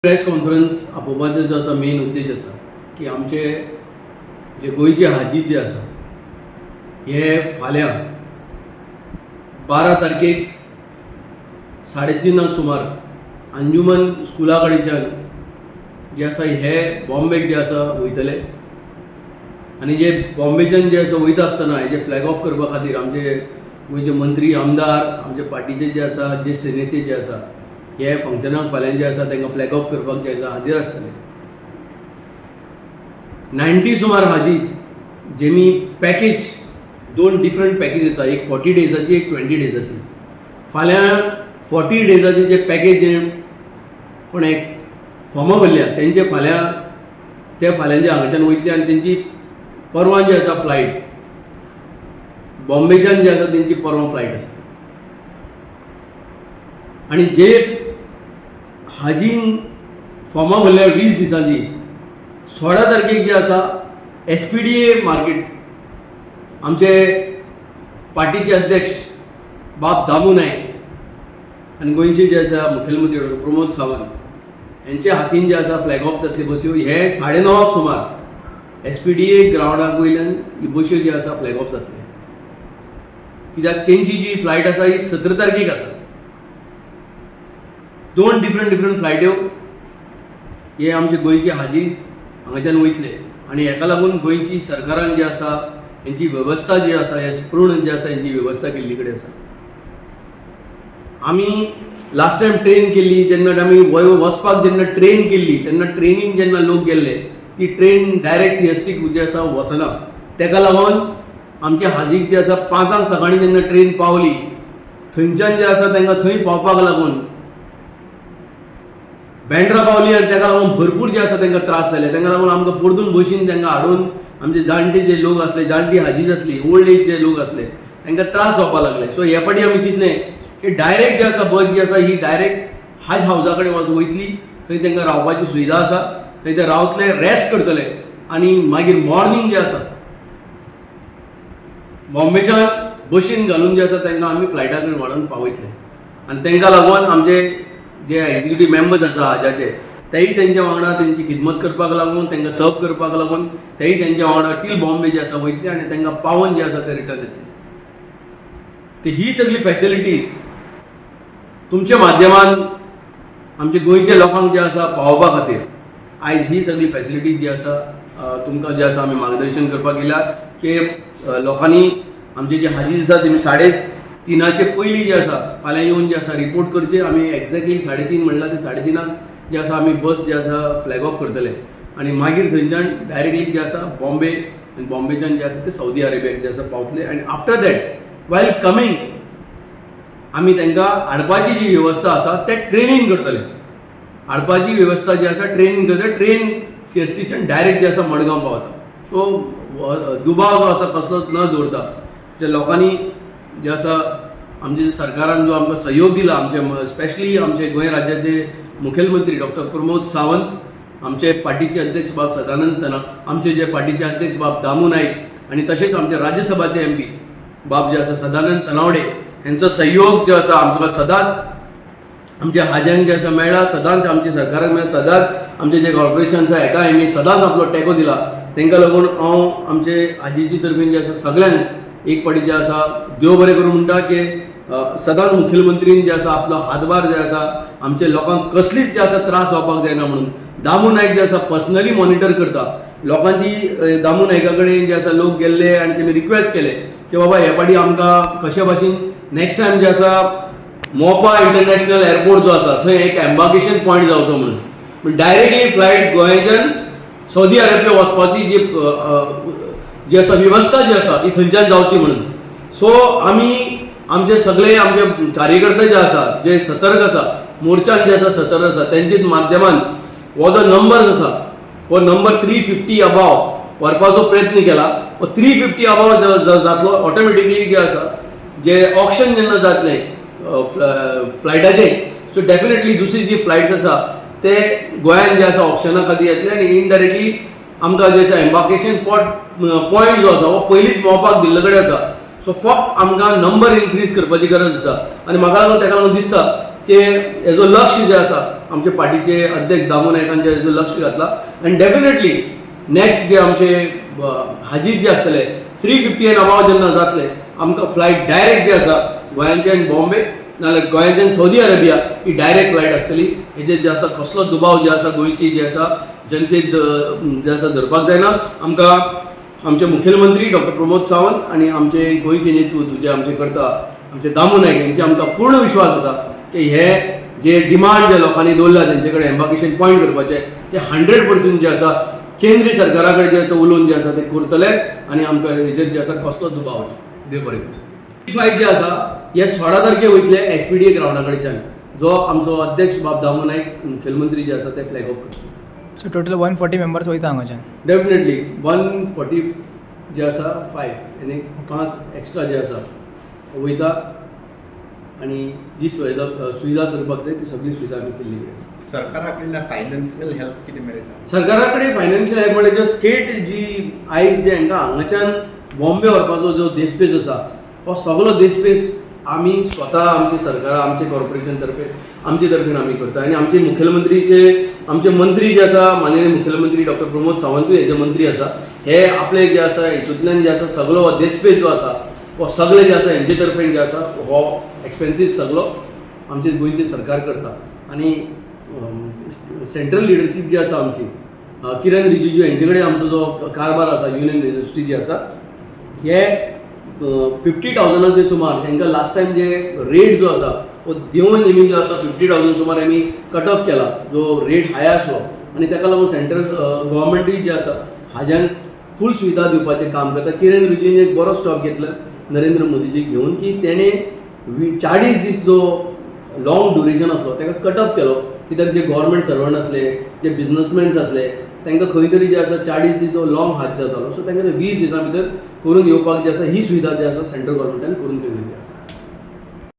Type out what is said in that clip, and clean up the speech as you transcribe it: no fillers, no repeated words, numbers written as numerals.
Press conference आपोवपाचो जो आसा main उद्देश आसा की आमचे जे गोंयचे हाजी जे आसा हे फाल्यां 12 तारखेक 3:30 सुमार अंजुमन स्कुला कडेच्यान जे आसा हे बॉम्बेक जे आसा वयतले आनी जे बॉम्बेच्यान जे आसा वयता आसतना हेजे फ्लॅग ऑफ करपा खातीर आमचे गोंयचे मंत्री आमदार आमचे पार्टीचे जे आसा ज्येश्ठ नेते जे आसा हे फंक्शनाक फाल्यां जे आसा तांकां फ्लॅग ऑफ करपाक जे आसा हाजीर आसतले. 90 सुमार हाजीज जेमी पॅकेज दोन डिफरंट पॅकेज आसा, एक 40 डेजाची एक 20 डेजाची. फाल्यां 40 डेजाचे जे पॅकेज जे कोण एक फॉर्मां भरल्या तेंचे फाल्यां जे हांगाच्यान वयतले आनी तेंची परवां जी आसा फ्लायट बॉम्बेच्यान जे आसा तेंची परवां फ्लायट आसा. आनी जे हाजीन फॉर्मां भरल्या 20 दिसांची 16 तारखेक जे आसा SPDA मार्केट आमचे पार्टीचे अध्यक्ष बाब दामू नायक आनी गोंयचे जे आसा मुखेलमंत्री डॉ प्रमोद सावंत यांच्या हातीन जे आसा फ्लॅग ऑफ जातले बसयो हे 9:30 सुमार SPDA ग्रावंडाक वयल्यान ही बसयो जी आसा फ्लॅग ऑफ जातले. कित्याक तेंची जी फ्लायट आसा ही 17 तारखेक आसा. दोन डिफरंट फ्लायट्यो हे आमचे गोंयचे हाजीज हांगाच्यान वयतले आनी हेका लागून गोंयची सरकारान जी आसा हेंची वेवस्था जी आसा हे स्पृण जी आसा हेंची वेवस्था केल्ली कडेन आसा. आमी लास्ट टायम ट्रेन केल्ली जेन्ना आमी वचपाक जेन्ना ट्रेन केल्ली तेन्ना ट्रेनीन जेन्ना लोक गेल्ले ती ट्रेन डायरेक्ट CSTक जी आसा वचना. तेका लागून आमचे हाजीक जे आसा 5 सकाळीं जेन्ना ट्रेन पावली थंयच्यान जे आसा तांकां थंय पावपाक लागून बँड्रा पावली आनी ताका लागून भरपूर जे आसा तांकां त्रास जाले. तांकां लागून आमकां परतून बशीन तांकां हाडून आमचे जाणटे जे लोक आसले जाणटी हाजीज आसली ओल्ड एज जे लोक आसले तांकां त्रास जावपाक लागले. सो हे फाटी आमी चिंतलें की डायरेक्ट जे आसा बस जी आसा ही डायरेक्ट हज हावजा कडेन वयतली. थंय तांकां रावपाची सुविधा आसा, थंय ते रावतले रेस्ट करतले आनी मागीर मॉर्निंग जे आसा बॉम्बेच्यान बशीन घालून जे आसा तांकां आमी फ्लायटा कडेन व्हरून पावयतले. आनी तांकां लागून आमचे जे एक्झिक्युटीव मेंबर्स आसा हाजाचे तेय तेंच्या वांगडा तेंची खिदमत करपाक लागून तांकां सर्व करपाक लागून तेय तेंच्या वांगडा टील बॉम्बे जे आसा वयतले आनी तांकां पावोन जे आसा ते रिटर्न येतले. ते ही सगळी फॅसिलिटीज तुमच्या माध्यमान आमचे गोंयच्या लोकांक जे आसा पावोवपा खातीर आयज ही सगळी फॅसिलिटीज जी आसा तुमकां जे आसा आमी मार्गदर्शन करपाक येयला की लोकांनी आमचे जे हाजीज आसा तेमी 3:30चे पयलीं जे आसा फाल्यां येवन जे आसा रिपोर्ट करचे. आमी एक्झॅक्टली 3:30 म्हणल्यार ते 3:30 जे आसा आमी बस जे आसा फ्लॅग ऑफ करतले आनी मागीर थंयच्यान डायरेक्टली जे आसा बॉम्बे आनी बॉम्बेच्यान जे आसा ते सौदी अरेबियाक जे आसा पावतले. आनी आफ्टर दॅट वायल कमींग आमी तांकां हाडपाची जी वेवस्था आसा ते ट्रेनीन करतले. हाडपाची वेवस्था जी आसा ट्रेनीन करतले. ट्रेन CSTच्यान डायरेक्ट जे आसा मडगांव पावता. सो दुबाव जो आसा कसलोच न दवरता जे लोकांनी जे आसा आमचे सरकारान जो आमकां सहयोग दिला आमचे स्पेशली आमचे गोंय राज्याचे मुखेलमंत्री डॉ प्रमोद सावंत, आमचे पार्टीचे अध्यक्ष बाब सदानंद तनक, आमचे जे पार्टीचे अध्यक्ष बाब दामू नायक आनी तशेंच आमचे राज्यसभाचे MP बाब जे आसा सदानंद तनावडे हेंचो सहयोग जो आसा आमकां सदांच आमच्या हाज्यांक जे आसा मेळ्ळा. सदांच आमच्या सरकाराक मेळ्ळा. सदांच आमचे जे कॉर्पोरेशन आसा हेका हेमी सदांच आपलो तेंको दिला. तांकां लागून हांव आमचे हाजीचे तर्फेन जे आसा सगळ्यांक एक पाटी जे आसा देव बरें करूं म्हणटा की सदांच मुखेलमंत्रीन जे आसा आपलो हातभार जे आसा आमचे लोकांक कसलीच जे आसा त्रास जावपाक जायना म्हणून दामू नायक जे आसा पर्सनली मॉनिटर करता. लोकांची दामू नायका कडेन जे आसा लोक गेल्ले आनी तेमी रिक्वेस्ट केले की बाबा हे फाटी आमकां कशा भाशेन नेक्स्ट टायम जे आसा मोपा इंटरनॅशनल एअरपोर्ट जो आसा थंय एक एम्बार्केशन पॉयंट जावचो म्हणून डायरेक्टली फ्लायट गोंयच्यान सौदी अरेबिया वचपाची जी आसा वेवस्था जी आसा ती थंयच्यान जावची म्हणून. सो आमी आमचे सगळे आमचे कार्यकर्ते जे आसा जे सतर्क आसा मोर्चान जे आसा सतर्क आसा तेंचे माध्यमान हो जो नंबर आसा हो नंबर 350 अबाव व्हरपाचो प्रयत्न केला. 350 अबाव जातलो ऑटोमॅटिकली जे आसा जे ऑप्शन जेन्ना जातले फ्लायटाचे सो डेफिनेटली दुसरी जी फ्लायट्स आसा ते गोंयान जे आसा ऑप्शना खातीर येतले आनी इनडायरेक्टली आमकां जे आसा एम्बार्केशन पॉयंट जो आसा हो पयलींच मोपाक दिल्ले कडेन आसा. सो फक्त आमकां नंबर इन्क्रीज करपाची गरज आसा आनी म्हाका लागून ताका लागून दिसता ते हेजो लक्ष जे आसा आमचे पार्टीचे अध्यक्ष दामू नायकांचे हेजो लक्ष घातला आनी डेफिनेटली नेक्स्ट जे आमचे हाजीज जे आसतले 350 एंड अबाव जेन्ना जातले आमकां फ्लायट डायरेक्ट जे आसा गोंयांच्यान बॉम्बे नाल्यार गोंयांच्यान सौदी अरेबिया ही डायरेक्ट फ्लायट आसतली. हेजेर जे आसा कसलो दुबाव जे आसा गोंयची जे आसा जनतेक जे आसा धरपाक जायना. आमकां आमचे मुखेलमंत्री डॉक्टर प्रमोद सावंत आनी आमचे गोंयचे नेतृत्व जे आमचे करता आमचे दामू नायक यांचे आमकां पूर्ण विश्वास आसा की हे जे डिमांड जे लोकांनी दवरला तेंचे कडेन एम्बार्केशन पॉयंट करपाचे ते 100% जे आसा केंद्रीय सरकारा कडेन जे आसा उलोवन जे आसा ते करतले आनी आमकां हेजेर जे आसा कसलो दुबाव देव बरें करूं. फ्लायट जे आसा हे 16 तारखे वयतले SPDA ग्रावंडा कडच्यान जो आमचो अध्यक्ष बाब दामू नायक मुखेलमंत्री जे आसा ते फ्लॅग ऑफ करतले. सो टोटल 140 मेंबर्स वयता हांगाच्यान. डेफिनेटली 140 जे आसा 5 आनी 5 एक्स्ट्रा जे आसा वयता आनी जी सुविधा करपाक जाय ती सगळी सुविधा आमी केल्ली आसा. सरकारा कडल्यान फायनान्शियल हेल्प कितें मेळटा? सरकारा कडेन फायनान्शियल हेल्प म्हणजे जे स्टेट जी आयज जे हांकां हांगाच्यान बॉम्बे व्हरपाचो जो देस्पेस आसा हो सगळो देस्पेस आमी स्वता आमची सरकारा आमचे कॉर्पोरेशन आमचे तर्फेन आमी करता आनी आमचे मुखेलमंत्रीचे आमचे मंत्री जे आसा माननीय मुखेलमंत्री डॉक्टर प्रमोद सावंतूय हेजे मंत्री आसा हे आपले जे आसा हितूंतल्यान जे आसा सगळो हो देस्पेस जो आसा हो सगळे जे आसा हेंचे तर्फेन जे आसा हो एक्सपेन्सीस सगळो आमचे गोंयचे सरकार करता आनी सेंट्रल लिडरशीप जी आसा आमची किरण रिजिजू हेंचे कडेन आमचो जो कारभार आसा युनियन मिनिस्ट्री जी आसा हे 50,000 सुमार तांकां लास्ट टायम जे रेट जो आसा तो देवन नेमी जो आसा 50,000 सुमार आमी कट ऑफ केला जो रेट हाय आसलो आनी ताका लागून सेंट्रल गव्हर्मेंटूय जे आसा हाज्यान फूल सुविधा दिवपाचें काम करता. किरण रिजिजून एक बरो स्टॉप घेतला नरेंद्र मोदीजी घेवन की तेणे 40 दीस जो लॉंग ड्युरेशन आसलो ताका कट ऑफ केलो कित्याक जे गव्हर्मेंट सर्वंट आसले जे बिजनसमॅन्स आसले तांकां खंय तरी जे आसा 40 दीस लॉंग हात जातालो सो तांकां 20 दिसां भितर करून येवपाक जे आसा ही सुविधा जी आसा सेंट्रल गव्हर्मेंटान करून ठेवलेली आसा.